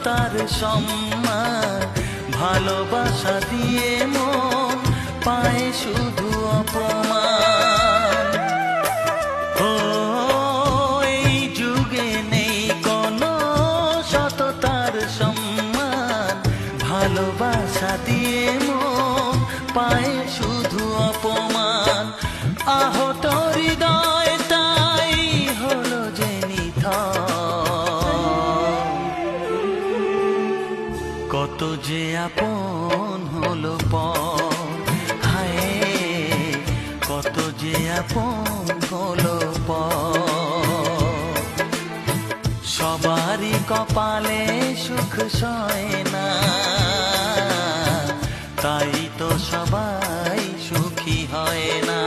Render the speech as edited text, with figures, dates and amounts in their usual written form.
তার সম্মান, ভালোবাসা দিয়ে মন পায় শুধু অপমান। ও এই যুগে নেই কোনো সততার সম্মান, ভালোবাসা দিয়ে মন পায় শুধু অপমান। আহত হৃদয় তাই হলো যে নিথর, কত যে আপন হলো পর, হায় কত যে আপন হলো পর। সবারই কপালে সুখ সয় না, তাই তো সবাই সুখী হয় না।